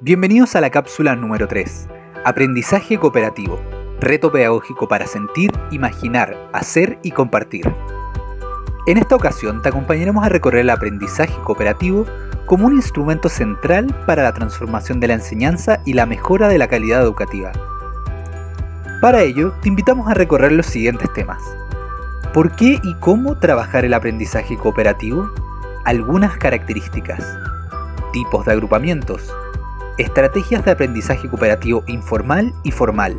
Bienvenidos a la cápsula número 3, Aprendizaje Cooperativo, reto pedagógico para sentir, imaginar, hacer y compartir. En esta ocasión te acompañaremos a recorrer el aprendizaje cooperativo como un instrumento central para la transformación de la enseñanza y la mejora de la calidad educativa. Para ello, te invitamos a recorrer los siguientes temas. ¿Por qué y cómo trabajar el aprendizaje cooperativo? Algunas características. Tipos de agrupamientos. Estrategias de aprendizaje cooperativo informal y formal.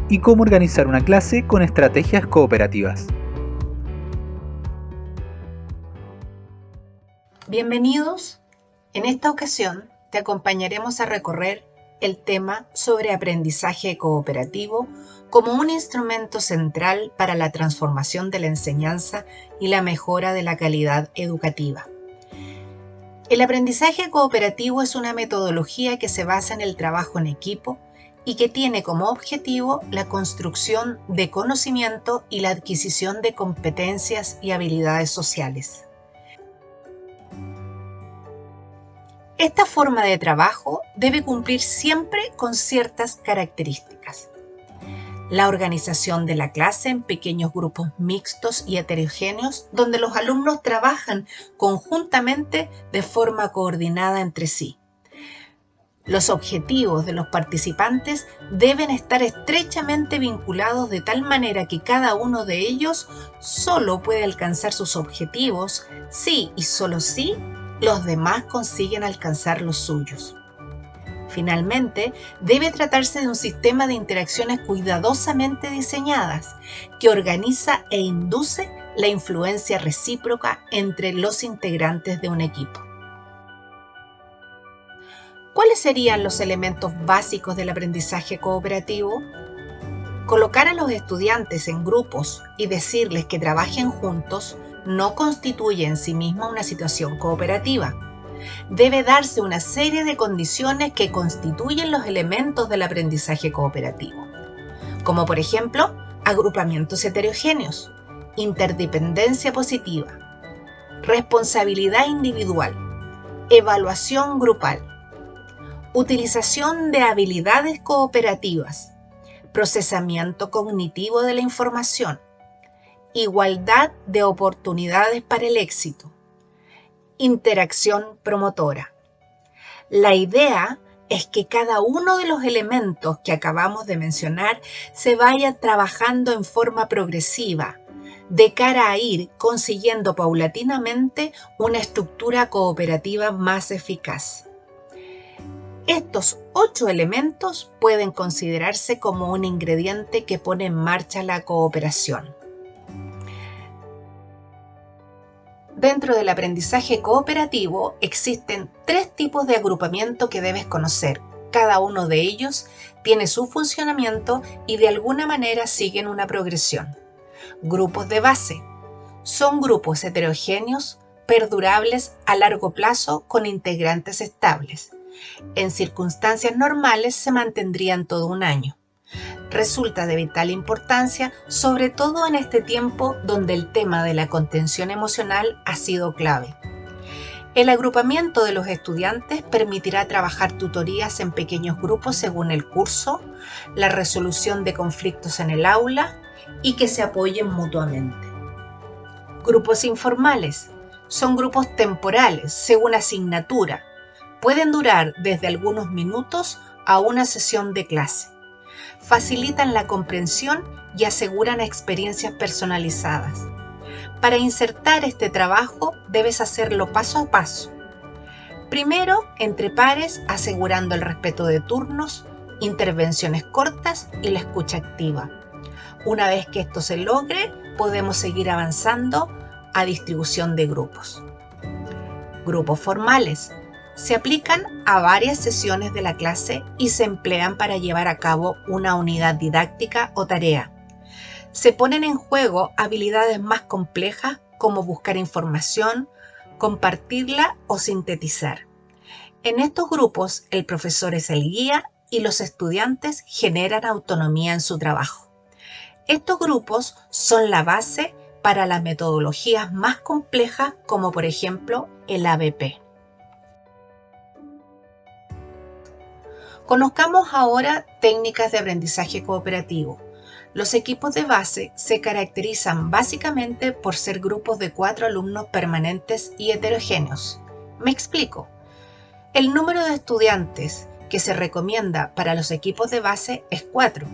Y cómo organizar una clase con estrategias cooperativas. Bienvenidos. En esta ocasión te acompañaremos a recorrer el tema sobre aprendizaje cooperativo como un instrumento central para la transformación de la enseñanza y la mejora de la calidad educativa. El aprendizaje cooperativo es una metodología que se basa en el trabajo en equipo y que tiene como objetivo la construcción de conocimiento y la adquisición de competencias y habilidades sociales. Esta forma de trabajo debe cumplir siempre con ciertas características. La organización de la clase en pequeños grupos mixtos y heterogéneos donde los alumnos trabajan conjuntamente de forma coordinada entre sí. Los objetivos de los participantes deben estar estrechamente vinculados de tal manera que cada uno de ellos solo puede alcanzar sus objetivos si y solo si los demás consiguen alcanzar los suyos. Finalmente, debe tratarse de un sistema de interacciones cuidadosamente diseñadas que organiza e induce la influencia recíproca entre los integrantes de un equipo. ¿Cuáles serían los elementos básicos del aprendizaje cooperativo? Colocar a los estudiantes en grupos y decirles que trabajen juntos no constituye en sí misma una situación cooperativa. Debe darse una serie de condiciones que constituyen los elementos del aprendizaje cooperativo, como por ejemplo, agrupamientos heterogéneos, interdependencia positiva, responsabilidad individual, evaluación grupal, utilización de habilidades cooperativas, procesamiento cognitivo de la información, igualdad de oportunidades para el éxito, interacción promotora. La idea es que cada uno de los elementos que acabamos de mencionar se vaya trabajando en forma progresiva, de cara a ir consiguiendo paulatinamente una estructura cooperativa más eficaz. Estos 8 elementos pueden considerarse como un ingrediente que pone en marcha la cooperación. Dentro del aprendizaje cooperativo existen 3 tipos de agrupamiento que debes conocer. Cada uno de ellos tiene su funcionamiento y de alguna manera siguen una progresión. Grupos de base. Son grupos heterogéneos, perdurables a largo plazo con integrantes estables. En circunstancias normales se mantendrían todo un año. Resulta de vital importancia, sobre todo en este tiempo donde el tema de la contención emocional ha sido clave. El agrupamiento de los estudiantes permitirá trabajar tutorías en pequeños grupos según el curso, la resolución de conflictos en el aula y que se apoyen mutuamente. Grupos informales son grupos temporales según asignatura. Pueden durar desde algunos minutos a una sesión de clase. Facilitan la comprensión y aseguran experiencias personalizadas. Para insertar este trabajo debes hacerlo paso a paso. Primero, entre pares, asegurando el respeto de turnos, intervenciones cortas y la escucha activa. Una vez que esto se logre, podemos seguir avanzando a distribución de grupos. Grupos formales. Se aplican a varias sesiones de la clase y se emplean para llevar a cabo una unidad didáctica o tarea. Se ponen en juego habilidades más complejas como buscar información, compartirla o sintetizar. En estos grupos, el profesor es el guía y los estudiantes generan autonomía en su trabajo. Estos grupos son la base para las metodologías más complejas como por ejemplo el ABP. Conozcamos ahora técnicas de aprendizaje cooperativo. Los equipos de base se caracterizan básicamente por ser grupos de 4 alumnos permanentes y heterogéneos. Me explico. El número de estudiantes que se recomienda para los equipos de base es 4.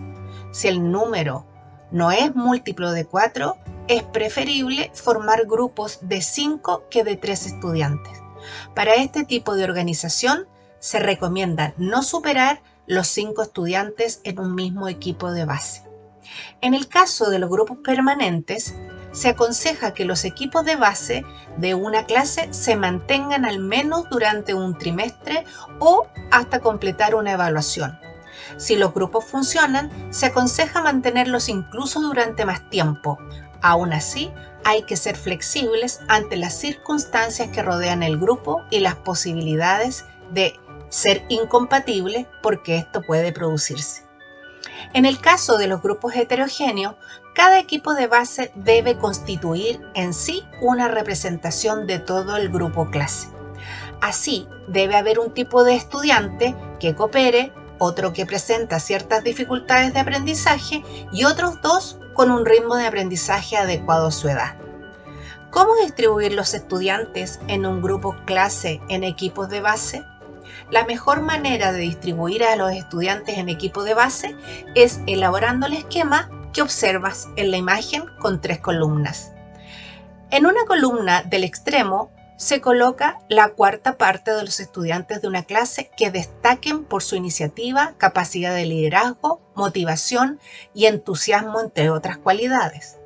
Si el número no es múltiplo de 4, es preferible formar grupos de 5 que de 3 estudiantes. Para este tipo de organización se recomienda no superar los 5 estudiantes en un mismo equipo de base. En el caso de los grupos permanentes, se aconseja que los equipos de base de una clase se mantengan al menos durante un trimestre o hasta completar una evaluación. Si los grupos funcionan, se aconseja mantenerlos incluso durante más tiempo. Aún así, hay que ser flexibles ante las circunstancias que rodean el grupo y las posibilidades de ser incompatibles, porque esto puede producirse. En el caso de los grupos heterogéneos, cada equipo de base debe constituir en sí una representación de todo el grupo clase. Así, debe haber un tipo de estudiante que coopere, otro que presenta ciertas dificultades de aprendizaje y otros 2 con un ritmo de aprendizaje adecuado a su edad. ¿Cómo distribuir los estudiantes en un grupo clase en equipos de base? La mejor manera de distribuir a los estudiantes en equipo de base es elaborando el esquema que observas en la imagen con 3 columnas. En una columna del extremo se coloca la cuarta parte de los estudiantes de una clase que destaquen por su iniciativa, capacidad de liderazgo, motivación y entusiasmo, entre otras cualidades.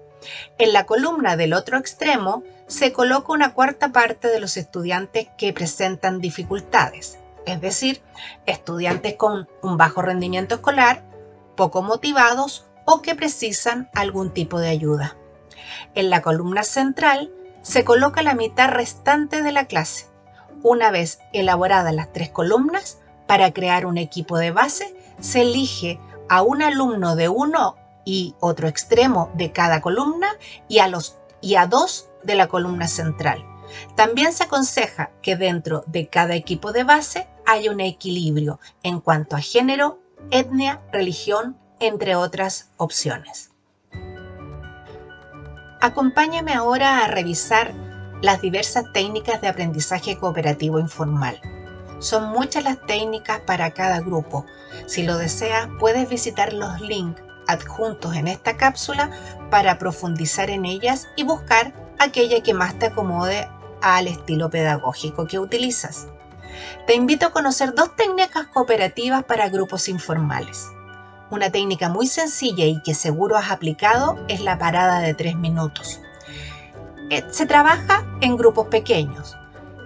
En la columna del otro extremo se coloca una cuarta parte de los estudiantes que presentan dificultades, es decir, estudiantes con un bajo rendimiento escolar, poco motivados o que precisan algún tipo de ayuda. En la columna central se coloca la mitad restante de la clase. Una vez elaboradas las 3 columnas, para crear un equipo de base, se elige a un alumno de uno y otro extremo de cada columna y a 2 de la columna central. También se aconseja que dentro de cada equipo de base haya un equilibrio en cuanto a género, etnia, religión, entre otras opciones. Acompáñame ahora a revisar las diversas técnicas de aprendizaje cooperativo informal. Son muchas las técnicas para cada grupo. Si lo deseas, puedes visitar los links adjuntos en esta cápsula para profundizar en ellas y buscar aquella que más te acomode al estilo pedagógico que utilizas. Te invito a conocer 2 técnicas cooperativas para grupos informales. Una técnica muy sencilla y que seguro has aplicado es la parada de 3 minutos. Se trabaja en grupos pequeños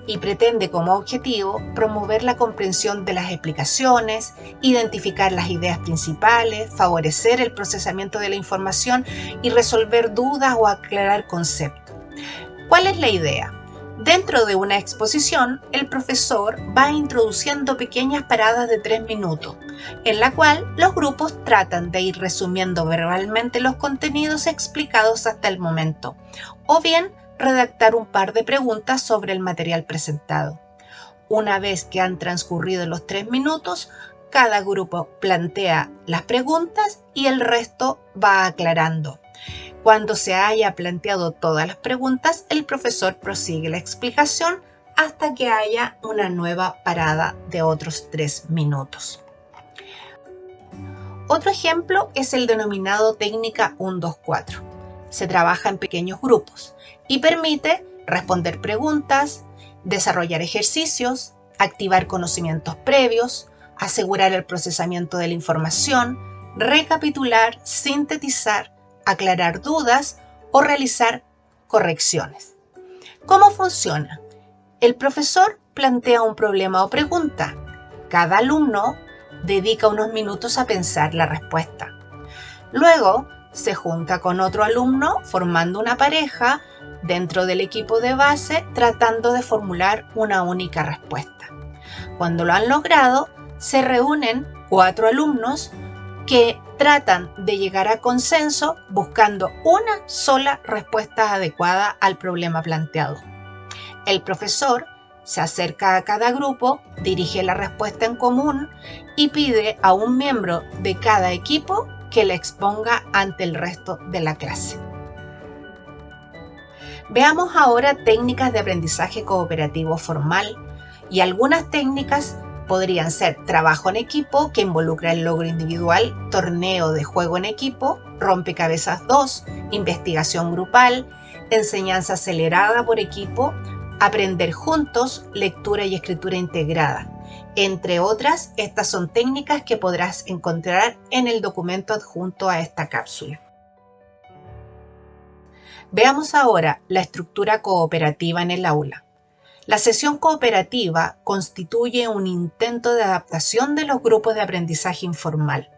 y pretende como objetivo promover la comprensión de las explicaciones, identificar las ideas principales, favorecer el procesamiento de la información y resolver dudas o aclarar conceptos. ¿Cuál es la idea? Dentro de una exposición, el profesor va introduciendo pequeñas paradas de 3 minutos, en la cual los grupos tratan de ir resumiendo verbalmente los contenidos explicados hasta el momento, o bien redactar un par de preguntas sobre el material presentado. Una vez que han transcurrido los 3 minutos, cada grupo plantea las preguntas y el resto va aclarando. Cuando se haya planteado todas las preguntas, el profesor prosigue la explicación hasta que haya una nueva parada de otros 3 minutos. Otro ejemplo es el denominado técnica 1-2-4. Se trabaja en pequeños grupos y permite responder preguntas, desarrollar ejercicios, activar conocimientos previos, asegurar el procesamiento de la información, recapitular, sintetizar, aclarar dudas o realizar correcciones. ¿Cómo funciona? El profesor plantea un problema o pregunta. Cada alumno dedica unos minutos a pensar la respuesta. Luego se junta con otro alumno formando una pareja dentro del equipo de base tratando de formular una única respuesta. Cuando lo han logrado, se reúnen 4 alumnos que tratan de llegar a consenso buscando una sola respuesta adecuada al problema planteado. El profesor se acerca a cada grupo, dirige la respuesta en común y pide a un miembro de cada equipo que la exponga ante el resto de la clase. Veamos ahora técnicas de aprendizaje cooperativo formal, y algunas técnicas podrían ser trabajo en equipo, que involucra el logro individual, torneo de juego en equipo, rompecabezas 2, investigación grupal, enseñanza acelerada por equipo, aprender juntos, lectura y escritura integrada. Entre otras, estas son técnicas que podrás encontrar en el documento adjunto a esta cápsula. Veamos ahora la estructura cooperativa en el aula. La sesión cooperativa constituye un intento de adaptación de los grupos de aprendizaje informal.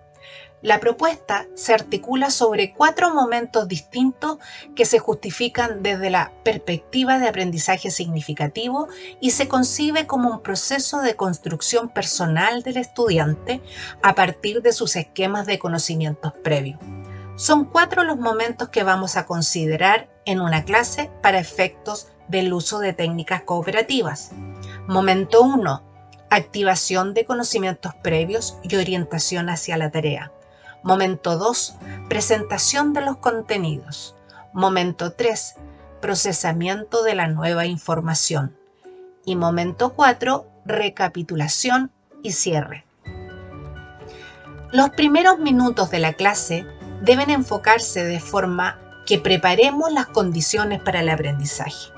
La propuesta se articula sobre 4 momentos distintos que se justifican desde la perspectiva de aprendizaje significativo y se concibe como un proceso de construcción personal del estudiante a partir de sus esquemas de conocimientos previos. Son 4 los momentos que vamos a considerar en una clase para efectos del uso de técnicas cooperativas. Momento 1. Activación de conocimientos previos y orientación hacia la tarea. Momento 2. Presentación de los contenidos. Momento 3. Procesamiento de la nueva información. Y momento 4. Recapitulación y cierre. Los primeros minutos de la clase deben enfocarse de forma que preparemos las condiciones para el aprendizaje.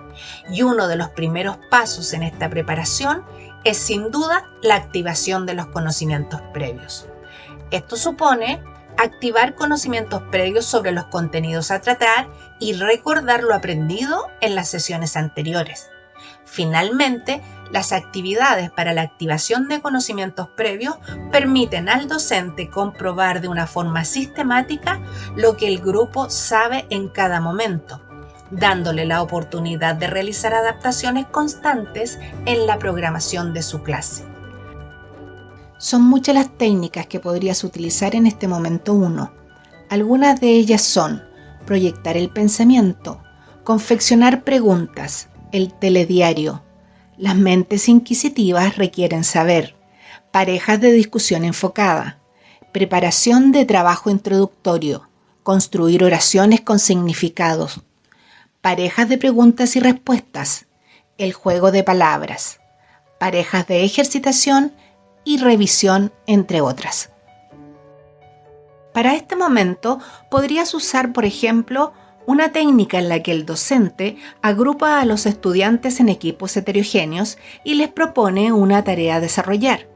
Y uno de los primeros pasos en esta preparación es sin duda la activación de los conocimientos previos. Esto supone activar conocimientos previos sobre los contenidos a tratar y recordar lo aprendido en las sesiones anteriores. Finalmente, las actividades para la activación de conocimientos previos permiten al docente comprobar de una forma sistemática lo que el grupo sabe en cada momento, dándole la oportunidad de realizar adaptaciones constantes en la programación de su clase. Son muchas las técnicas que podrías utilizar en este momento 1. Algunas de ellas son proyectar el pensamiento, confeccionar preguntas, el telediario. Las mentes inquisitivas requieren saber, parejas de discusión enfocada, preparación de trabajo introductorio, construir oraciones con significados, parejas de preguntas y respuestas, el juego de palabras, parejas de ejercitación y revisión, entre otras. Para este momento podrías usar, por ejemplo, una técnica en la que el docente agrupa a los estudiantes en equipos heterogéneos y les propone una tarea a desarrollar.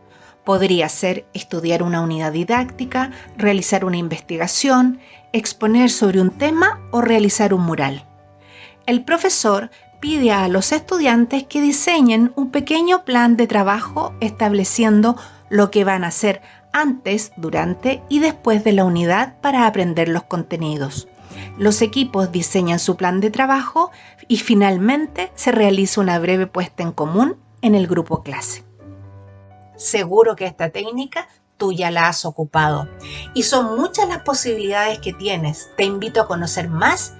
Podría ser estudiar una unidad didáctica, realizar una investigación, exponer sobre un tema o realizar un mural. El profesor pide a los estudiantes que diseñen un pequeño plan de trabajo estableciendo lo que van a hacer antes, durante y después de la unidad para aprender los contenidos. Los equipos diseñan su plan de trabajo y finalmente se realiza una breve puesta en común en el grupo clase. Seguro que esta técnica tú ya la has ocupado y son muchas las posibilidades que tienes. Te invito a conocer más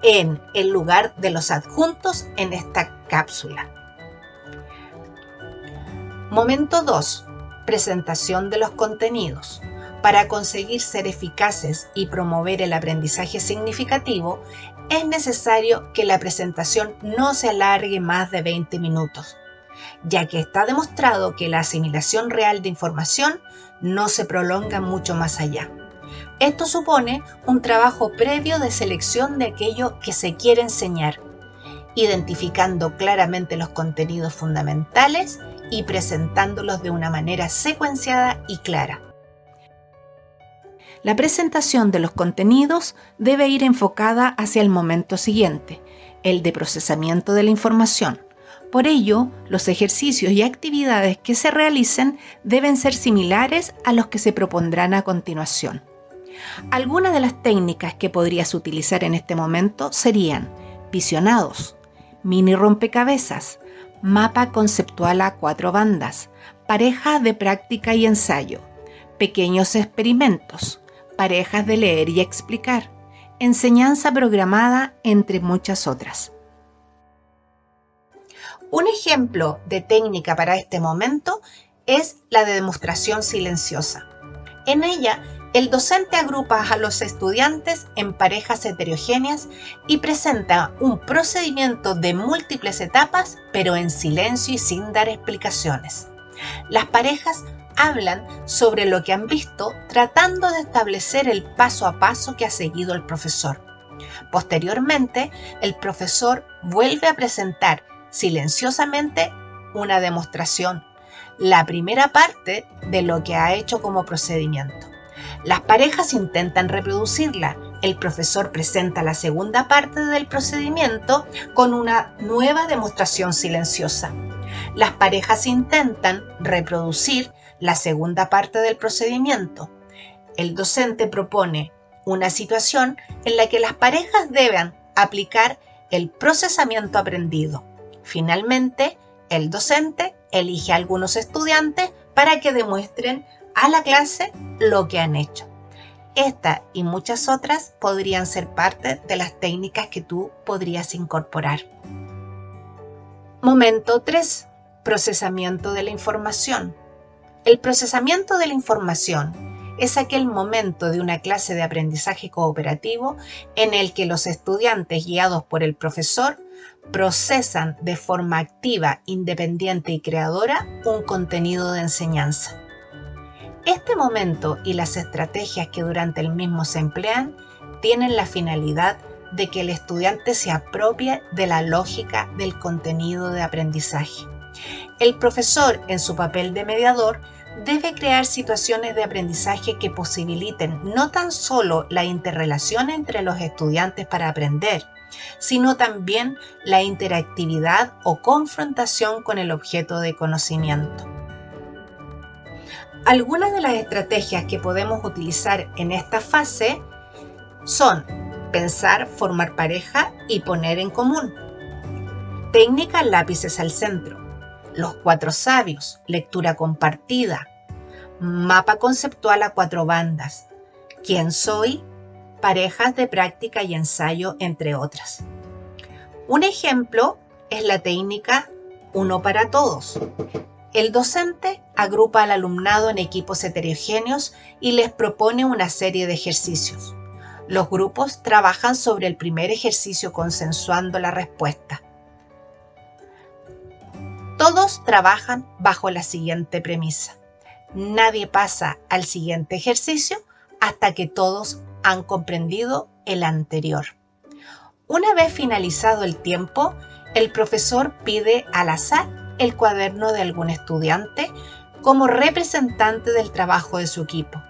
en el lugar de los adjuntos en esta cápsula. Momento 2. Presentación de los contenidos. Para conseguir ser eficaces y promover el aprendizaje significativo, es necesario que la presentación no se alargue más de 20 minutos, ya que está demostrado que la asimilación real de información no se prolonga mucho más allá. Esto supone un trabajo previo de selección de aquello que se quiere enseñar, identificando claramente los contenidos fundamentales y presentándolos de una manera secuenciada y clara. La presentación de los contenidos debe ir enfocada hacia el momento siguiente, el de procesamiento de la información. Por ello, los ejercicios y actividades que se realicen deben ser similares a los que se propondrán a continuación. Algunas de las técnicas que podrías utilizar en este momento serían visionados, mini rompecabezas, mapa conceptual a 4 bandas, parejas de práctica y ensayo, pequeños experimentos, parejas de leer y explicar, enseñanza programada, entre muchas otras. Un ejemplo de técnica para este momento es la de demostración silenciosa. En ella, el docente agrupa a los estudiantes en parejas heterogéneas y presenta un procedimiento de múltiples etapas, pero en silencio y sin dar explicaciones. Las parejas hablan sobre lo que han visto, tratando de establecer el paso a paso que ha seguido el profesor. Posteriormente, el profesor vuelve a presentar silenciosamente una demostración, la primera parte de lo que ha hecho como procedimiento. Las parejas intentan reproducirla. El profesor presenta la segunda parte del procedimiento con una nueva demostración silenciosa. Las parejas intentan reproducir la segunda parte del procedimiento. El docente propone una situación en la que las parejas deben aplicar el procesamiento aprendido. Finalmente, el docente elige a algunos estudiantes para que demuestren a la clase lo que han hecho. Esta y muchas otras podrían ser parte de las técnicas que tú podrías incorporar. Momento 3. Procesamiento de la información. El procesamiento de la información es aquel momento de una clase de aprendizaje cooperativo en el que los estudiantes, guiados por el profesor, procesan de forma activa, independiente y creadora un contenido de enseñanza. Este momento y las estrategias que durante el mismo se emplean tienen la finalidad de que el estudiante se apropie de la lógica del contenido de aprendizaje. El profesor, en su papel de mediador, debe crear situaciones de aprendizaje que posibiliten no tan solo la interrelación entre los estudiantes para aprender, sino también la interactividad o confrontación con el objeto de conocimiento. Algunas de las estrategias que podemos utilizar en esta fase son pensar, formar pareja y poner en común. Técnica lápices al centro. Los 4 sabios, lectura compartida, mapa conceptual a 4 bandas, quién soy, parejas de práctica y ensayo, entre otras. Un ejemplo es la técnica uno para todos. El docente agrupa al alumnado en equipos heterogéneos y les propone una serie de ejercicios. Los grupos trabajan sobre el primer ejercicio consensuando la respuesta. Todos trabajan bajo la siguiente premisa. Nadie pasa al siguiente ejercicio hasta que todos han comprendido el anterior. Una vez finalizado el tiempo, el profesor pide al azar el cuaderno de algún estudiante como representante del trabajo de su equipo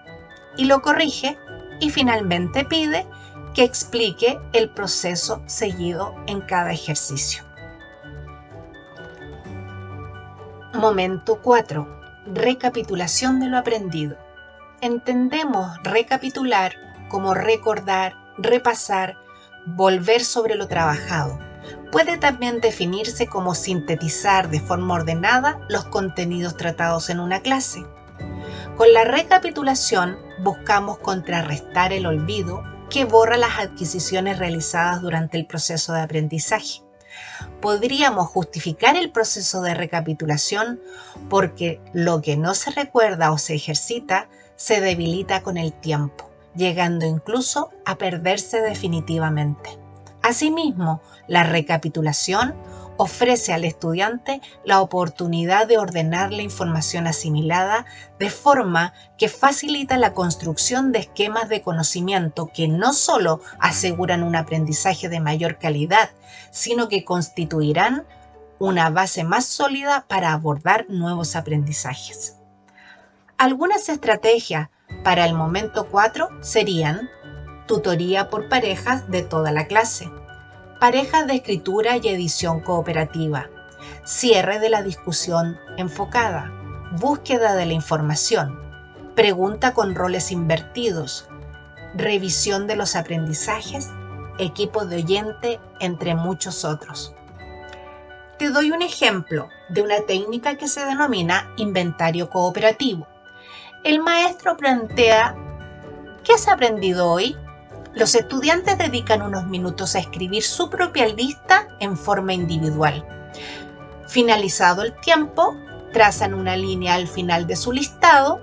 y lo corrige y finalmente pide que explique el proceso seguido en cada ejercicio. Momento 4. Recapitulación de lo aprendido. Entendemos recapitular como recordar, repasar, volver sobre lo trabajado. Puede también definirse como sintetizar de forma ordenada los contenidos tratados en una clase. Con la recapitulación buscamos contrarrestar el olvido que borra las adquisiciones realizadas durante el proceso de aprendizaje. Podríamos justificar el proceso de recapitulación porque lo que no se recuerda o se ejercita se debilita con el tiempo, llegando incluso a perderse definitivamente. Asimismo, la recapitulación ofrece al estudiante la oportunidad de ordenar la información asimilada de forma que facilita la construcción de esquemas de conocimiento que no solo aseguran un aprendizaje de mayor calidad, sino que constituirán una base más sólida para abordar nuevos aprendizajes. Algunas estrategias para el momento 4 serían tutoría por parejas de toda la clase, parejas de escritura y edición cooperativa, cierre de la discusión enfocada, búsqueda de la información, pregunta con roles invertidos, revisión de los aprendizajes, equipo de oyente, entre muchos otros. Te doy un ejemplo de una técnica que se denomina inventario cooperativo. El maestro plantea: ¿qué has aprendido hoy? Los estudiantes dedican unos minutos a escribir su propia lista en forma individual. Finalizado el tiempo, trazan una línea al final de su listado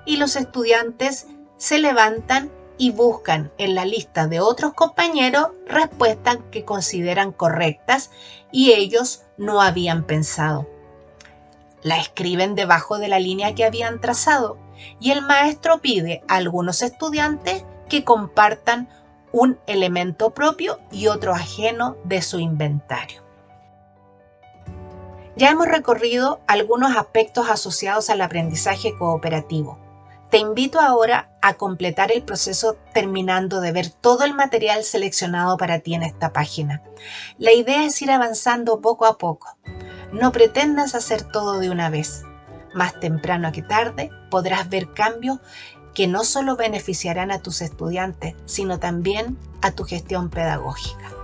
y los estudiantes se levantan y buscan en la lista de otros compañeros respuestas que consideran correctas y ellos no habían pensado. La escriben debajo de la línea que habían trazado y el maestro pide a algunos estudiantes que compartan un elemento propio y otro ajeno de su inventario. Ya hemos recorrido algunos aspectos asociados al aprendizaje cooperativo. Te invito ahora a completar el proceso terminando de ver todo el material seleccionado para ti en esta página. La idea es ir avanzando poco a poco. No pretendas hacer todo de una vez. Más temprano que tarde podrás ver cambios que no solo beneficiarán a tus estudiantes, sino también a tu gestión pedagógica.